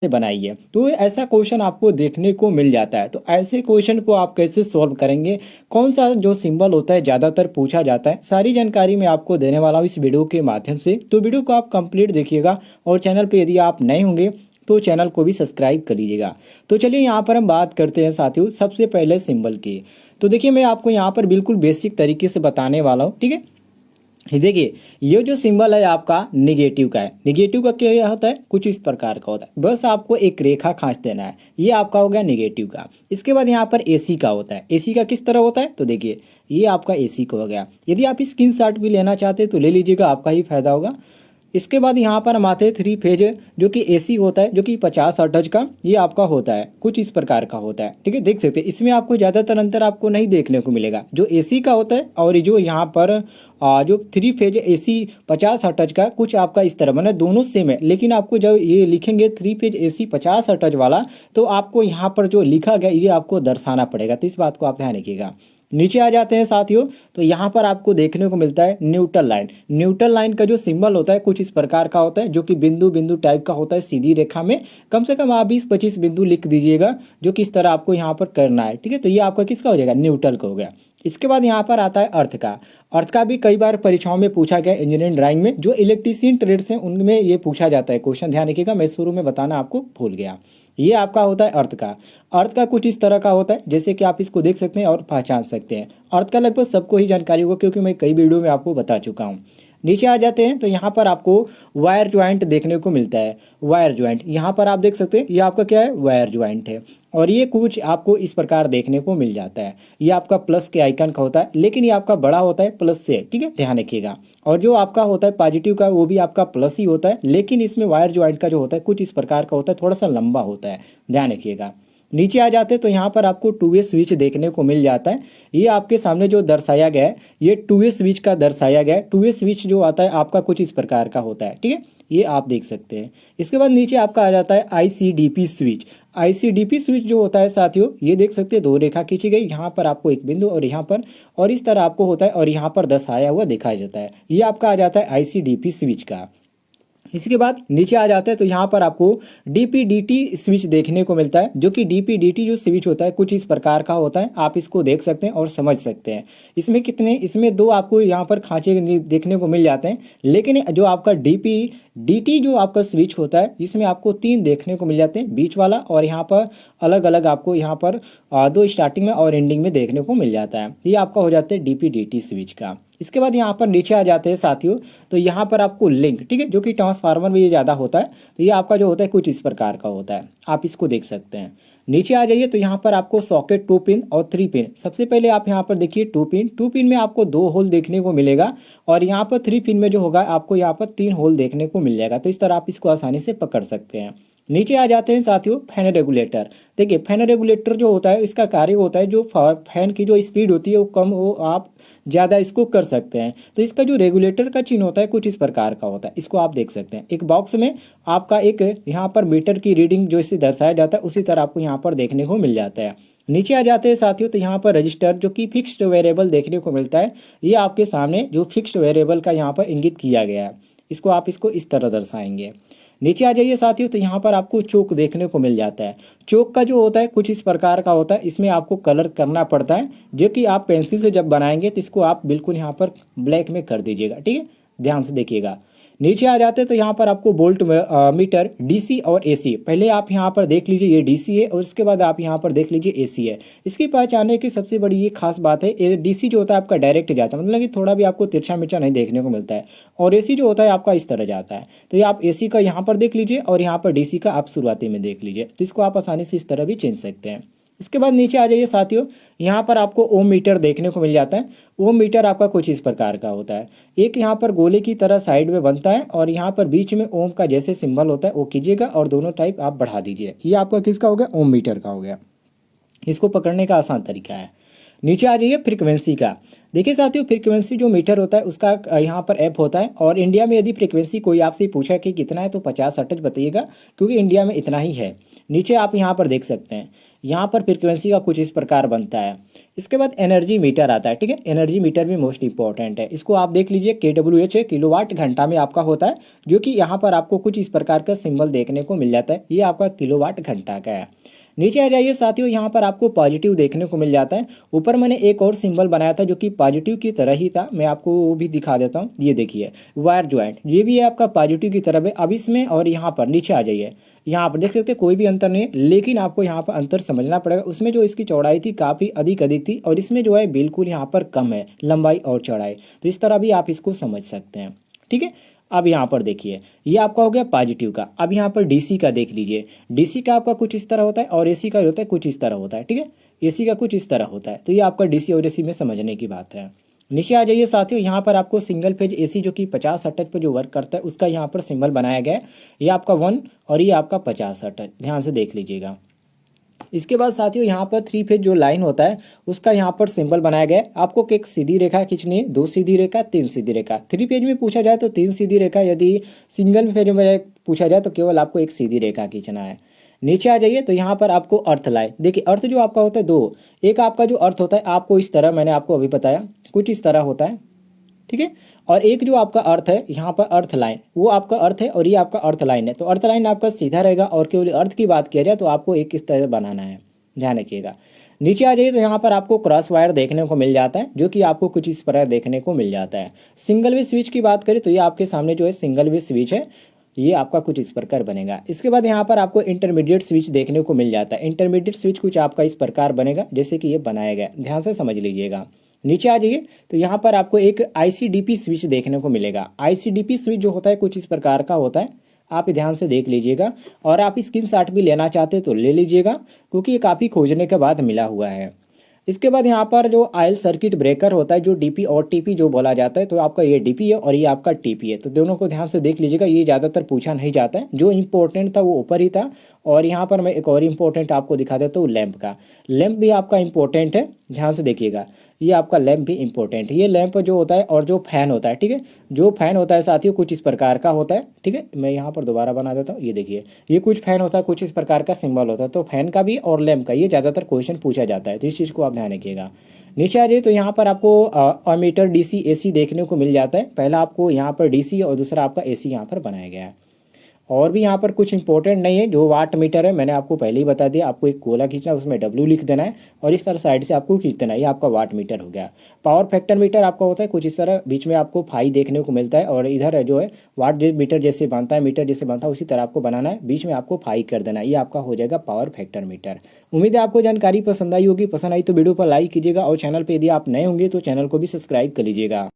से बनाई है। तो ऐसा क्वेश्चन आपको देखने को मिल जाता है। तो ऐसे क्वेश्चन को आप कैसे सॉल्व करेंगे, कौन सा जो सिंबल होता है ज़्यादातर पूछा जाता है, सारी जानकारी मैं आपको देने वाला हूँ इस वीडियो के माध्यम से। तो वीडियो को आप कंप्लीट देखिएगा और चैनल पे यदि आप नए होंगे तो चैनल को भी सब्सक्राइब कर लीजिएगा। तो चलिए यहाँ पर हम बात करते हैं साथियों सबसे पहले सिंबल की। तो देखिए मैं आपको यहाँ पर बिल्कुल बेसिक तरीके से बताने वाला हूँ, ठीक है। ये देखिए ये जो सिंबल है आपका निगेटिव का है। निगेटिव का क्या होता है, कुछ इस प्रकार का होता है। बस आपको एक रेखा खींच देना है, ये आपका हो गया निगेटिव का। इसके बाद यहाँ पर एसी का होता है। एसी का किस तरह होता है, तो देखिए ये आपका एसी का हो गया। यदि आप स्क्रीनशॉट भी लेना चाहते हैं तो ले लीजिएगा, आपका ही फायदा होगा। इसके बाद यहाँ पर हम आते हैं 3 फेज जो कि एसी होता है, जो कि 50 हर्ट्ज का ये आपका होता है, कुछ इस प्रकार का होता है, ठीक है। देख सकते हैं इसमें आपको ज़्यादातर अंतर आपको नहीं देखने को मिलेगा। जो एसी का होता है और जो यहाँ पर जो 3 फेज एसी 50 हर्ट्ज का कुछ आपका इस तरह बना, दोनों सेम है। लेकिन आपको जब ये लिखेंगे 3 फेज एसी 50 हर्ट्ज वाला, तो आपको यहाँ पर जो लिखा गया ये आपको दर्शाना पड़ेगा। तो इस बात को आप ध्यान रखिएगा। नीचे आ जाते हैं साथियों, तो यहाँ पर आपको देखने को मिलता है न्यूट्रल लाइन। न्यूट्रल लाइन का जो सिंबल होता है कुछ इस प्रकार का होता है, जो कि बिंदु बिंदु टाइप का होता है सीधी रेखा में। कम से कम आप 20-25 बिंदु लिख दीजिएगा, जो किस तरह आपको यहाँ पर करना है, ठीक है। तो ये आपका किसका हो जाएगा, न्यूट्रल का हो गया। इसके बाद यहाँ पर आता है अर्थ का। अर्थ का भी कई बार परीक्षाओं में पूछा गया, इंजीनियरिंग ड्राइंग में जो इलेक्ट्रीशियन ट्रेड्स हैं उनमें ये पूछा जाता है क्वेश्चन। ध्यान रखिएगा, मैं शुरू में बताना आपको भूल गया। ये आपका होता है अर्थ का। अर्थ का कुछ इस तरह का होता है, जैसे कि आप इसको देख सकते हैं और पहचान सकते हैं। अर्थ का लगभग सबको ही जानकारी होगा, क्योंकि मैं कई वीडियो में आपको बता चुका हूँ। नीचे आ जाते हैं तो यहाँ पर आपको वायर ज्वाइंट देखने को मिलता है। वायर ज्वाइंट यहाँ पर आप देख सकते हैं, ये आपका क्या है, वायर ज्वाइंट है। और ये कुछ आपको इस प्रकार देखने को मिल जाता है। ये आपका प्लस के आइकन का होता है, लेकिन ये आपका बड़ा होता है प्लस से, ठीक है, ध्यान रखिएगा। और जो आपका होता है पॉजिटिव का, वो भी आपका प्लस ही होता है, लेकिन इसमें वायर ज्वाइंट का जो होता है कुछ इस प्रकार का होता है, थोड़ा सा लंबा होता है, ध्यान रखिएगा। नीचे आ जाते तो यहाँ पर आपको 2 वे स्विच देखने को मिल जाता है। ये आपके सामने जो दर्शाया गया है, ये 2 वे स्विच का दर्शाया गया है। 2 वे स्विच जो आता है आपका कुछ इस प्रकार का होता है, ठीक है, ये आप देख सकते हैं। इसके बाद नीचे आपका आ जाता है आईसीडीपी स्विच। आईसीडीपी स्विच जो होता है साथियों, ये देख सकते हैं 2 रेखा खींची गई, यहाँ पर आपको एक बिंदु और यहाँ पर, और इस तरह आपको होता है, और यहाँ पर दर्शाया हुआ दिखाया जाता है। ये आपका आ जाता है आईसीडीपी स्विच का। इसके बाद नीचे आ जाते हैं तो यहाँ पर आपको डीपीडीटी स्विच देखने को मिलता है, जो कि डीपीडीटी जो स्विच होता है कुछ इस प्रकार का होता है। आप इसको देख सकते हैं और समझ सकते हैं। इसमें 2 आपको यहाँ पर खांचे देखने को मिल जाते हैं, लेकिन जो आपका डीपीडीटी जो आपका स्विच होता है इसमें आपको 3 देखने को मिल जाते हैं, बीच वाला, और यहाँ पर अलग अलग आपको यहाँ पर 2 स्टार्टिंग में और एंडिंग में देखने को मिल जाता है। ये आपका हो जाता है डीपीडीटी स्विच का। इसके बाद यहाँ पर नीचे आ जाते हैं साथियों, तो यहाँ पर आपको लिंक, ठीक है, जो कि ट्रांसफार्मर में ये ज़्यादा होता है। तो ये आपका जो होता है कुछ इस प्रकार का होता है, आप इसको देख सकते हैं। नीचे आ जाइए तो यहाँ पर आपको सॉकेट 2 पिन और 3 पिन। सबसे पहले आप यहाँ पर देखिए 2 पिन में आपको 2 होल देखने को मिलेगा, और यहाँ पर 3 पिन में जो होगा आपको यहाँ पर 3 होल देखने को मिल जाएगा। तो इस तरह आप इसको आसानी से पकड़ सकते हैं। नीचे आ जाते हैं साथियों फैन रेगुलेटर। देखिए फैन रेगुलेटर जो होता है इसका कार्य होता है, जो फैन की जो स्पीड होती है वो कम हो, आप ज़्यादा इसको कर सकते हैं। तो इसका जो रेगुलेटर का चिन्ह होता है कुछ इस प्रकार का होता है, इसको आप देख सकते हैं। एक बॉक्स में आपका एक यहाँ पर मीटर की रीडिंग जो इसे दर्शाया जाता है उसी तरह आपको यहाँ पर देखने को मिल जाता है। नीचे आ जाते हैं साथियों तो यहाँ पर रजिस्टर जो कि फिक्स्ड वेरिएबल देखने को मिलता है। ये आपके सामने जो फिक्स्ड वेरिएबल का यहाँ पर इंगित किया गया है, इसको आप इसको इस तरह दर्शाएंगे। नीचे आ जाइए साथियों तो यहाँ पर आपको चोक देखने को मिल जाता है। चोक का जो होता है कुछ इस प्रकार का होता है, इसमें आपको कलर करना पड़ता है, जो कि आप पेंसिल से जब बनाएंगे तो इसको आप बिल्कुल यहाँ पर ब्लैक में कर दीजिएगा, ठीक है, ध्यान से देखिएगा। नीचे आ जाते तो यहाँ पर आपको वोल्ट मीटर डीसी और एसी, पहले आप यहाँ पर देख लीजिए ये डीसी है, और उसके बाद आप यहाँ पर देख लीजिए एसी है। इसकी पहचानने की सबसे बड़ी ये खास बात है, डीसी जो होता है आपका डायरेक्ट जाता है, मतलब कि थोड़ा भी आपको तिरछा मिर्चा नहीं देखने को मिलता है, और एसी जो होता है आपका इस तरह जाता है। तो ये आप एसी का यहाँ पर देख लीजिए और यहाँ पर डीसी का आप शुरुआती में देख लीजिए। तो इसको आप आसानी से इस तरह भी चेंज सकते हैं। इसके बाद नीचे आ जाइए साथियों, यहाँ पर आपको ओम मीटर देखने को मिल जाता है। ओम मीटर आपका कुछ इस प्रकार का होता है, एक यहाँ पर गोले की तरह साइड में बनता है, और यहाँ पर बीच में ओम का जैसे सिंबल होता है वो कीजिएगा, और दोनों टाइप आप बढ़ा दीजिए। ये आपका किसका हो गया, ओम मीटर का हो गया। इसको पकड़ने का आसान तरीका है। नीचे आ जाइए फ्रीक्वेंसी का। देखिए साथियों फ्रीक्वेंसी जो मीटर होता है उसका यहाँ पर ऐप होता है, और इंडिया में यदि फ्रीक्वेंसी कोई आपसे पूछा कि कितना है तो 50 हर्ट्ज बताइएगा, क्योंकि इंडिया में इतना ही है। नीचे आप यहाँ पर देख सकते हैं, यहाँ पर फ्रीक्वेंसी का कुछ इस प्रकार बनता है। इसके बाद एनर्जी मीटर आता है, ठीक है। एनर्जी मीटर भी मोस्ट इंपॉर्टेंट है, इसको आप देख लीजिए, KWH है, किलोवाट घंटा में आपका होता है, जो कि यहाँ पर आपको कुछ इस प्रकार का सिंबल देखने को मिल जाता है। ये आपका किलोवाट घंटा का है। नीचे आ जाइए साथियों, यहाँ पर आपको पॉजिटिव देखने को मिल जाता है। ऊपर मैंने एक और सिंबल बनाया था जो कि पॉजिटिव की तरह ही था, मैं आपको वो भी दिखा देता हूँ। ये देखिए वायर ज्वाइंट, ये भी है आपका पॉजिटिव की तरफ है। अब इसमें और यहाँ पर नीचे आ जाइए, यहाँ पर देख सकते हैं कोई भी अंतर नहीं है, लेकिन आपको यहाँ पर अंतर समझना पड़ेगा। उसमें जो इसकी चौड़ाई थी काफ़ी अधिक थी, और इसमें जो है बिल्कुल यहाँ पर कम है लंबाई और चौड़ाई। तो इस तरह भी आप इसको समझ सकते हैं, ठीक है। अब यहाँ पर देखिए, ये आपका हो गया पॉजिटिव का। अब यहाँ पर डीसी का देख लीजिए, डीसी का आपका कुछ इस तरह होता है और एसी का होता है कुछ इस तरह होता है, ठीक है। एसी का कुछ इस तरह होता है। तो ये आपका डीसी और एसी में समझने की बात है। नीचे आ जाइए साथियों, यहाँ पर आपको सिंगल फेज एसी जो कि 50 अटच पर जो वर्क करता है उसका यहाँ पर सिंबल बनाया गया है। ये आपका 1 और ये आपका 50 अटच, ध्यान से देख लीजिएगा। इसके बाद साथियों यहाँ पर 3 फेज जो लाइन होता है उसका यहाँ पर सिंबल बनाया गया है। आपको एक सीधी रेखा खींचनी है, 2 सीधी रेखा, 3 सीधी रेखा। 3 फेज में पूछा जाए तो 3 सीधी रेखा, यदि सिंगल फेज में पूछा जाए तो केवल आपको एक सीधी रेखा खींचना है। नीचे आ जाइए तो यहाँ पर आपको अर्थ लाइन, देखिए अर्थ जो आपका होता है 2, एक आपका जो अर्थ होता है आपको इस तरह, मैंने आपको अभी बताया कुछ इस तरह होता है, ठीक है। और एक जो आपका अर्थ है यहाँ पर अर्थ लाइन, वो आपका अर्थ है और ये आपका अर्थ लाइन है। तो अर्थ लाइन आपका सीधा रहेगा, और केवल अर्थ की बात किया जाए तो आपको एक इस तरह बनाना है, ध्यान रखिएगा। नीचे आ जाइए तो यहाँ पर आपको क्रॉस वायर देखने को मिल जाता है, जो कि आपको कुछ इस तरह देखने को मिल जाता है। सिंगल वे स्विच की बात करें तो ये आपके सामने जो है सिंगल वे स्विच है, ये आपका कुछ इस प्रकार बनेगा। इसके बाद यहाँ पर आपको इंटरमीडिएट स्विच देखने को मिल जाता है। इंटरमीडिएट स्विच कुछ आपका इस प्रकार बनेगा जैसे कि ये बनाया गया, ध्यान से समझ लीजिएगा। नीचे आ जाइए तो यहाँ पर आपको एक ICDP स्विच देखने को मिलेगा। ICDP स्विच जो होता है कुछ इस प्रकार का होता है, आप ध्यान से देख लीजिएगा। और आप स्क्रीनशॉट भी लेना चाहते तो ले लीजिएगा, क्योंकि ये काफ़ी खोजने के बाद मिला हुआ है। इसके बाद यहाँ पर जो आयल सर्किट ब्रेकर होता है, जो DP और TP जो बोला जाता है, तो आपका ये DP है और ये आपका TP है। तो दोनों को ध्यान से देख लीजिएगा, ये ज़्यादातर पूछा नहीं जाता है। जो इंपॉर्टेंट था वो ऊपर ही था। और यहाँ पर मैं एक और इम्पोर्टेंट आपको दिखा देता हूँ, लैंप का। लैंप भी आपका इंपॉर्टेंट है, ध्यान से देखिएगा। ये आपका लैंप भी इंपॉर्टेंट है। ये लैंप जो होता है और जो फैन होता है, ठीक है, जो फैन होता है साथियों कुछ इस प्रकार का होता है, ठीक है। मैं यहाँ पर दोबारा बना देता हूँ, ये देखिए, ये कुछ फैन होता है, कुछ इस प्रकार का सिंबल होता है। तो फैन का भी और लैंप का ये ज़्यादातर क्वेश्चन पूछा जाता है, तो इस चीज़ को आप ध्यान रखिएगा। नीचे आ जाइए तो यहाँ पर आपको अमीटर DC AC देखने को मिल जाता है। पहला आपको यहाँ पर DC और दूसरा आपका AC यहाँ पर बनाया गया है। और भी यहाँ पर कुछ इंपॉर्टेंट नहीं है। जो वाट मीटर है मैंने आपको पहले ही बता दिया, आपको एक गोला खींचना है, उसमें W लिख देना है और इस तरह साइड से आपको खींच देना है। ये आपका वाट मीटर हो गया। पावर फैक्टर मीटर आपका होता है कुछ इस तरह, बीच में आपको फाई देखने को मिलता है, और इधर जो है वाट मीटर जैसे बनता है, मीटर जैसे बनता है उसी तरह आपको बनाना है, बीच में आपको फाई कर देना है। ये आपका हो जाएगा पावर फैक्टर मीटर। उम्मीद है आपको जानकारी पसंद आई होगी। पसंद आई तो वीडियो पर लाइक कीजिएगा, और चैनल पर यदि आप नए होंगे तो चैनल को भी सब्सक्राइब कर लीजिएगा।